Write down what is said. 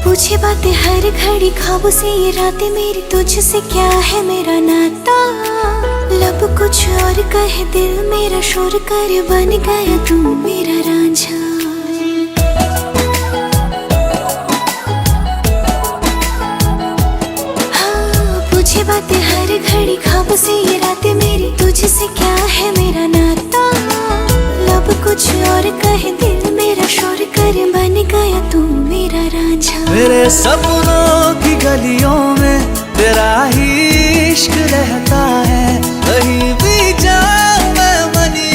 पूछे बातें हर घड़ी, ख्वाबों से ये रातें मेरी, तुझसे क्या है मेरा नाता। लब कुछ और कहे, दिल मेरा शोर करे, बन गया तू मेरा रांझा। हाँ, पूछे बातें हर घड़ी, ख्वाबों से ये रातें मेरी, तुझसे क्या है मेरा नाता। लब कुछ और कहे, दिल मेरा शोर करे, बन गया तू मेरा रांझा। मेरे सपनों की गलियों में तेरा ही इश्क रहता